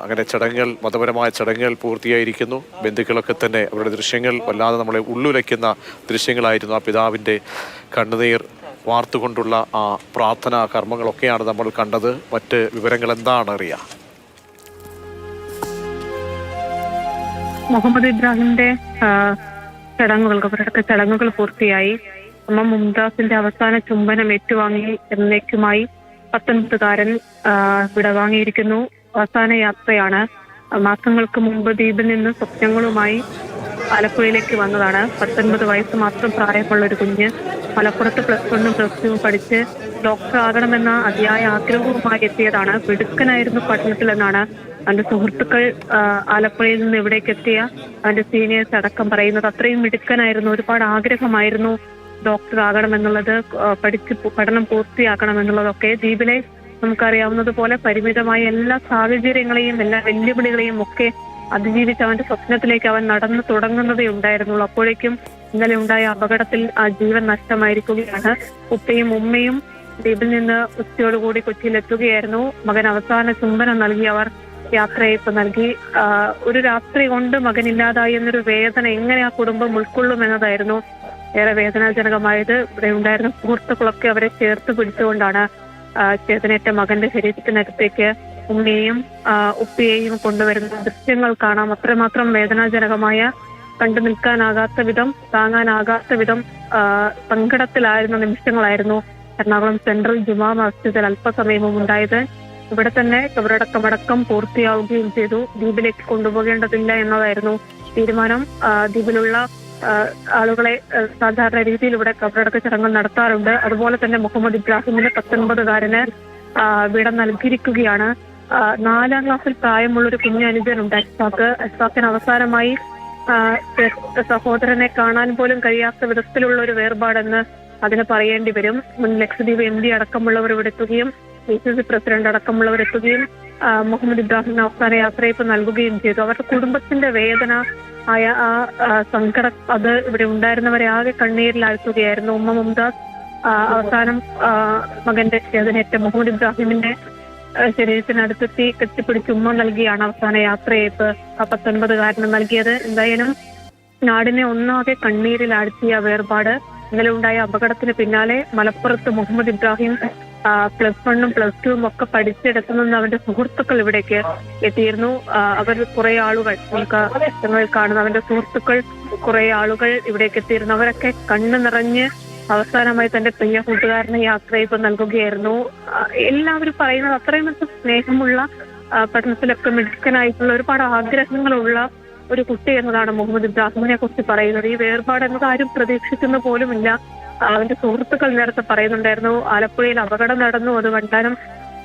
അങ്ങനെ ചടങ്ങുകൾ, മതപരമായ ചടങ്ങുകൾ പൂർത്തിയായിരിക്കുന്നു. ബന്ധുക്കളൊക്കെ തന്നെ അവരുടെ ദൃശ്യങ്ങൾ വല്ലാതെ നമ്മളെ ഉള്ളുലയ്ക്കുന്ന ദൃശ്യങ്ങളായിരുന്നു. ആ പിതാവിൻ്റെ കണ്ണുനീർ വാർത്തുകൊണ്ടുള്ള ആ പ്രാർത്ഥനാ കർമ്മങ്ങളൊക്കെയാണ് നമ്മൾ കണ്ടത്. മറ്റ് വിവരങ്ങൾ എന്താണ് അറിയാം? മുഹമ്മദ് ഇബ്രാഹിമിന്റെ ചടങ്ങുകൾ പൂർത്തിയായി. അമ്മ മുംതാസിന്റെ അവസാന ചുംബനം ഏറ്റുവാങ്ങി എന്നേക്കുമായി 19കാരൻ വിടവാങ്ങിയിരിക്കുന്നു. അവസാന യാത്രയാണ്. മാസങ്ങൾക്ക് മുമ്പ് ദ്വീപിൽ നിന്ന് സ്വപ്നങ്ങളുമായി ആലപ്പുഴയിലേക്ക് വന്നതാണ്. 19 വയസ്സ് മാത്രം പ്രായമുള്ള ഒരു കുഞ്ഞ് മലപ്പുറത്ത് +1 +2 പഠിച്ച് ഡോക്ടർ ആകണമെന്ന അതിയായ ആഗ്രഹവുമായി എത്തിയതാണ്. മിടുക്കനായിരുന്നു പഠനത്തിലെന്നാണ് അവന്റെ സുഹൃത്തുക്കൾ ആലപ്പുഴയിൽ നിന്ന് ഇവിടേക്ക് എത്തിയ അവന്റെ സീനിയേഴ്സ് അടക്കം പറയുന്നത്. അത്രയും മിടുക്കനായിരുന്നു. ഒരുപാട് ആഗ്രഹമായിരുന്നു ഡോക്ടർ ആകണമെന്നുള്ളത്, പഠനം പൂർത്തിയാക്കണമെന്നുള്ളതൊക്കെ. ദ്വീപിലെ നമുക്കറിയാവുന്നതുപോലെ പരിമിതമായ എല്ലാ സാഹചര്യങ്ങളെയും എല്ലാ വെല്ലുവിളികളെയും ഒക്കെ അതിജീവിച്ച് അവന്റെ സ്വപ്നത്തിലേക്ക് അവൻ നടന്നു തുടങ്ങുന്നതേ ഉണ്ടായിരുന്നുള്ളൂ. അപ്പോഴേക്കും ഇന്നലെ ഉണ്ടായ അപകടത്തിൽ ആ ജീവൻ നഷ്ടമായിരിക്കുകയാണ്. ഉപ്പയും ഉമ്മയും ദ്വീപിൽ നിന്ന് ഉച്ചയോടുകൂടി കൊച്ചിയിലെത്തുകയായിരുന്നു. മകൻ അവസാന ചുംബനം നൽകി അവർ യാത്രയയപ്പ് നൽകി. ഒരു രാത്രി കൊണ്ട് മകനില്ലാതായി എന്നൊരു വേദന എങ്ങനെ ആ കുടുംബം ഉൾക്കൊള്ളുമെന്നതായിരുന്നു ഏറെ വേദനാജനകമായത്. ഇവിടെ ഉണ്ടായിരുന്ന സുഹൃത്തുക്കളൊക്കെ അവരെ ചേർത്ത് പിടിച്ചുകൊണ്ടാണ് ചേതനേറ്റ മകന്റെ ശരീരത്തിനടുത്തേക്ക് ഉമ്മയെയും ഉപ്പയെയും കൊണ്ടുവരുന്ന ദൃശ്യങ്ങൾ കാണാം. അത്രമാത്രം വേദനാജനകമായ, കണ്ടു നിൽക്കാനാകാത്ത വിധം, താങ്ങാനാകാത്ത വിധം സങ്കടത്തിലായിരുന്ന നിമിഷങ്ങളായിരുന്നു എറണാകുളം സെൻട്രൽ ജുമാ മസ്ജിദിൽ അല്പസമയം ഉണ്ടായത്. ഇവിടെ തന്നെ കബറടക്കമടക്കം പൂർത്തിയാവുകയും ചെയ്തു. ദ്വീപിലേക്ക് കൊണ്ടുപോകേണ്ടതില്ല എന്നതായിരുന്നു തീരുമാനം. ദ്വീപിലുള്ള ആളുകളെ സാധാരണ രീതിയിൽ ഇവിടെ കബറടക്ക ചടങ്ങുകൾ നടത്താറുണ്ട്. അതുപോലെ തന്നെ മുഹമ്മദ് ഇബ്രാഹിമിന് 19കാരന് വിട നൽകിയിരിക്കുകയാണ്. 4ാം ക്ലാസ്സിൽ പ്രായമുള്ള ഒരു കുഞ്ഞു അനുജനുണ്ട്, അഷ്ഫാഖിന് അവസാനമായി സഹോദരനെ കാണാൻ പോലും കഴിയാത്ത വിധത്തിലുള്ള ഒരു വേർപാടെന്ന് അതിന് പറയേണ്ടി വരും. മുൻ ലക്ഷദ്വീപ് MD അടക്കമുള്ളവർ ഇവിടെ എത്തുകയും PCC പ്രസിഡന്റ് അടക്കമുള്ളവർ എത്തുകയും മുഹമ്മദ് ഇബ്രാഹിമിന് അവസാന യാത്രയപ്പ് നൽകുകയും ചെയ്തു. അവരുടെ കുടുംബത്തിന്റെ വേദന ആയ ആ സങ്കടം അത് ഇവിടെ ഉണ്ടായിരുന്നവരെ ആകെ കണ്ണീരിലാഴ്ത്തുകയായിരുന്നു. ഉമ്മ മുംതാസ് അവസാനം മകന്റെ ചേതനേറ്റ മുഹമ്മദ് ഇബ്രാഹിമിന്റെ ശരീരത്തിനടുത്തെത്തി കെട്ടിപ്പിടിച്ച് ഉമ്മ നൽകിയാണ് അവസാന യാത്രയപ്പ് ആ 19കാരന് നൽകിയത്. എന്തായാലും നാടിനെ ഒന്നാകെ കണ്ണീരിലാഴ്ത്തിയ വേർപാട്. ഇന്നലെ ഉണ്ടായ അപകടത്തിന് പിന്നാലെ മലപ്പുറത്ത് മുഹമ്മദ് ഇബ്രാഹിം +1 +2 ഒക്കെ പഠിച്ചെടുത്തുനിന്ന് അവന്റെ സുഹൃത്തുക്കൾ ഇവിടേക്ക് എത്തിയിരുന്നു. അവർ കുറെ ആളുകൾ നമുക്ക് കാണുന്ന അവന്റെ സുഹൃത്തുക്കൾ കുറെ ആളുകൾ ഇവിടേക്ക് എത്തിയിരുന്നു. അവരൊക്കെ കണ്ണു നിറഞ്ഞ് അവസാനമായി തന്റെ പ്രിയ കൂട്ടുകാരന് യാത്രയപ്പ് നൽകുകയായിരുന്നു. എല്ലാവരും പറയുന്നത് അത്രയും സ്നേഹമുള്ള, പഠനത്തിലൊക്കെ മിടുക്കനായിട്ടുള്ള, ഒരുപാട് ആഗ്രഹങ്ങളുള്ള ഒരു കുട്ടി എന്നതാണ് മുഹമ്മദ് ഇബ്രാഹിമിനെ കുറിച്ച് പറയുന്നത്. ഈ വേർപാട് എന്നത് ആരും പ്രതീക്ഷിക്കുന്ന പോലുമില്ല. അവന്റെ സുഹൃത്തുക്കൾ നേരത്തെ പറയുന്നുണ്ടായിരുന്നു, ആലപ്പുഴയിൽ അപകടം നടന്നു, അത് വണ്ടാനം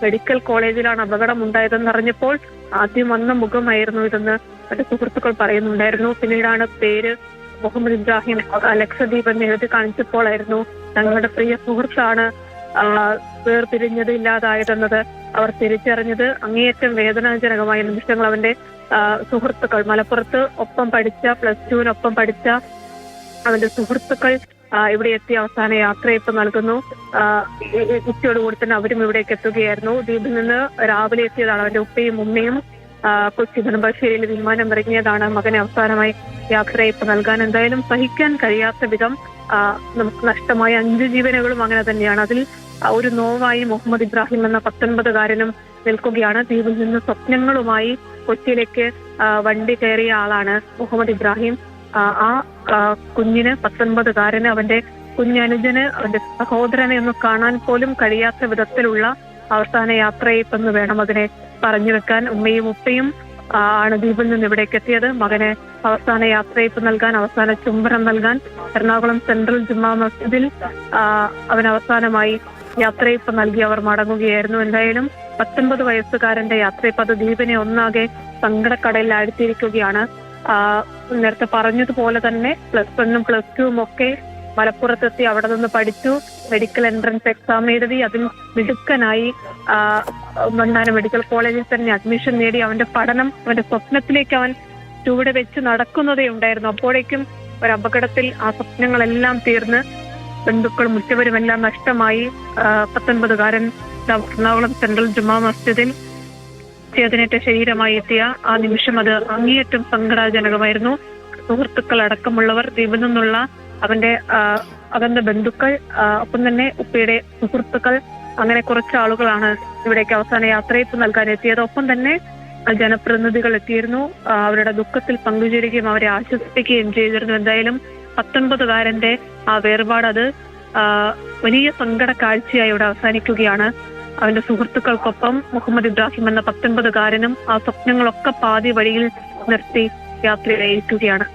മെഡിക്കൽ കോളേജിലാണ് അപകടം ഉണ്ടായതെന്ന് അറിഞ്ഞപ്പോൾ ആദ്യം വന്ന മുഖമായിരുന്നു ഇതെന്ന് അവന്റെ സുഹൃത്തുക്കൾ പറയുന്നുണ്ടായിരുന്നു. പിന്നീടാണ് പേര് മുഹമ്മദ് ഇബ്രാഹിം ലക്ഷദ്വീപ് എന്ന് എഴുതി കാണിച്ചപ്പോഴായിരുന്നു തങ്ങളുടെ പ്രിയ സുഹൃത്താണ് വേർപിരിഞ്ഞത്, ഇല്ലാതായതെന്നത് അവർ തിരിച്ചറിഞ്ഞത്. അങ്ങേയറ്റം വേദനാജനകമായ നിമിഷങ്ങൾ അവന്റെ സുഹൃത്തുക്കൾ, മലപ്പുറത്ത് ഒപ്പം പഠിച്ച +2 പഠിച്ച അവന്റെ സുഹൃത്തുക്കൾ ഇവിടെ എത്തി അവസാന യാത്രയപ്പ് നൽകുന്നു. ഉച്ചയോടുകൂടി തന്നെ അവരും ഇവിടേക്ക് എത്തുകയായിരുന്നു. ദ്വീപിൽ നിന്ന് രാവിലെ എത്തിയതാണ് അവന്റെ ഉപ്പയും ഉമ്മയും. കൊച്ചി നെടുമ്പാശ്ശേരിയിൽ വിമാനം ഇറങ്ങിയതാണ് മകനെ അവസാനമായി യാത്രയപ്പ് നൽകാൻ. എന്തായാലും സഹിക്കാൻ കഴിയാത്ത വിധം നമുക്ക് നഷ്ടമായ 5 ജീവനുകളും അങ്ങനെ തന്നെയാണ്. അതിൽ ഒരു നോവായി മുഹമ്മദ് ഇബ്രാഹിം എന്ന 19കാരനും നിൽക്കുകയാണ്. ദ്വീപിൽ നിന്ന് സ്വപ്നങ്ങളുമായി കൊച്ചിയിലേക്ക് വണ്ടി കയറിയ ആളാണ് മുഹമ്മദ് ഇബ്രാഹിം. ആ കുഞ്ഞിന് 19കാരന് അവന്റെ കുഞ്ഞനുജന് അവന്റെ സഹോദരനെ ഒന്ന് കാണാൻ പോലും കഴിയാത്ത വിധത്തിലുള്ള അവസാന യാത്രയപ്പെന്ന് വേണം അതിനെ പറഞ്ഞു വെക്കാൻ. ഉമ്മയും ഉപ്പയും ആണ് ദ്വീപിൽ നിന്ന് ഇവിടേക്ക് എത്തിയത്. മകന് അവസാന യാത്രയപ്പ് നൽകാൻ, അവസാന ചുംബനം നൽകാൻ എറണാകുളം സെൻട്രൽ ജുമാ മസ്ജിദിൽ അവൻ അവസാനമായി യാത്രയപ്പ് നൽകി അവർ മടങ്ങുകയായിരുന്നു. എന്തായാലും 19 വയസ്സുകാരന്റെ യാത്രയപ്പ് അത് ദ്വീപിനെ ഒന്നാകെ സങ്കടക്കടലിൽ ആഴ്ത്തിയിരിക്കുകയാണ്. നേരത്തെ പറഞ്ഞതുപോലെ തന്നെ +1 +2 ഒക്കെ മലപ്പുറത്തെത്തി അവിടെ നിന്ന് പഠിച്ചു. മെഡിക്കൽ എൻട്രൻസ് എക്സാം എഴുതി അതിൽ മിടുക്കനായി വണ്ടാനം മെഡിക്കൽ കോളേജിൽ തന്നെ അഡ്മിഷൻ നേടി. അവന്റെ പഠനം, അവന്റെ സ്വപ്നത്തിലേക്ക് അവൻ ചുവട് വെച്ച് നടക്കുന്നതേ ഉണ്ടായിരുന്നു. അപ്പോഴേക്കും ഒരു അപകടത്തിൽ ആ സ്വപ്നങ്ങളെല്ലാം തീർന്ന് ബന്ധുക്കളും ഉറ്റവരുമെല്ലാം നഷ്ടമായി. 19കാരൻ എറണാകുളം സെൻട്രൽ ജുമാ മസ്ജിദിൽ ചേതനേറ്റ ശരീരമായി എത്തിയ ആ നിമിഷം അത് അങ്ങേയറ്റം സങ്കടജനകമായിരുന്നു. സുഹൃത്തുക്കൾ അടക്കമുള്ളവർ, ദ്വീപിൽ നിന്നുള്ള അവന്റെ അകന്ന ബന്ധുക്കൾ, ഒപ്പം തന്നെ ഉപ്പയുടെ സുഹൃത്തുക്കൾ, അങ്ങനെ കുറച്ച് ആളുകളാണ് ഇവിടേക്ക് അവസാന യാത്രയപ്പ് നൽകാൻ എത്തിയത്. ഒപ്പം തന്നെ ജനപ്രതിനിധികൾ എത്തിയിരുന്നു. അവരുടെ ദുഃഖത്തിൽ പങ്കുചേരുകയും അവരെ ആശ്വസിപ്പിക്കുകയും ചെയ്തിരുന്നു. എന്തായാലും 19കാരന്റെ ആ വേർപാട് അത് വലിയ സങ്കട കാഴ്ചയായി ഇവിടെ അവസാനിക്കുകയാണ്. അവന്റെ സുഹൃത്തുക്കൾക്കൊപ്പം മുഹമ്മദ് ഇബ്രാഹിം എന്ന 19കാരനും ആ സ്വപ്നങ്ങളൊക്കെ പാതി വഴിയിൽ നിർത്തി യാത്രയിലായിരിക്കുകയാണ്.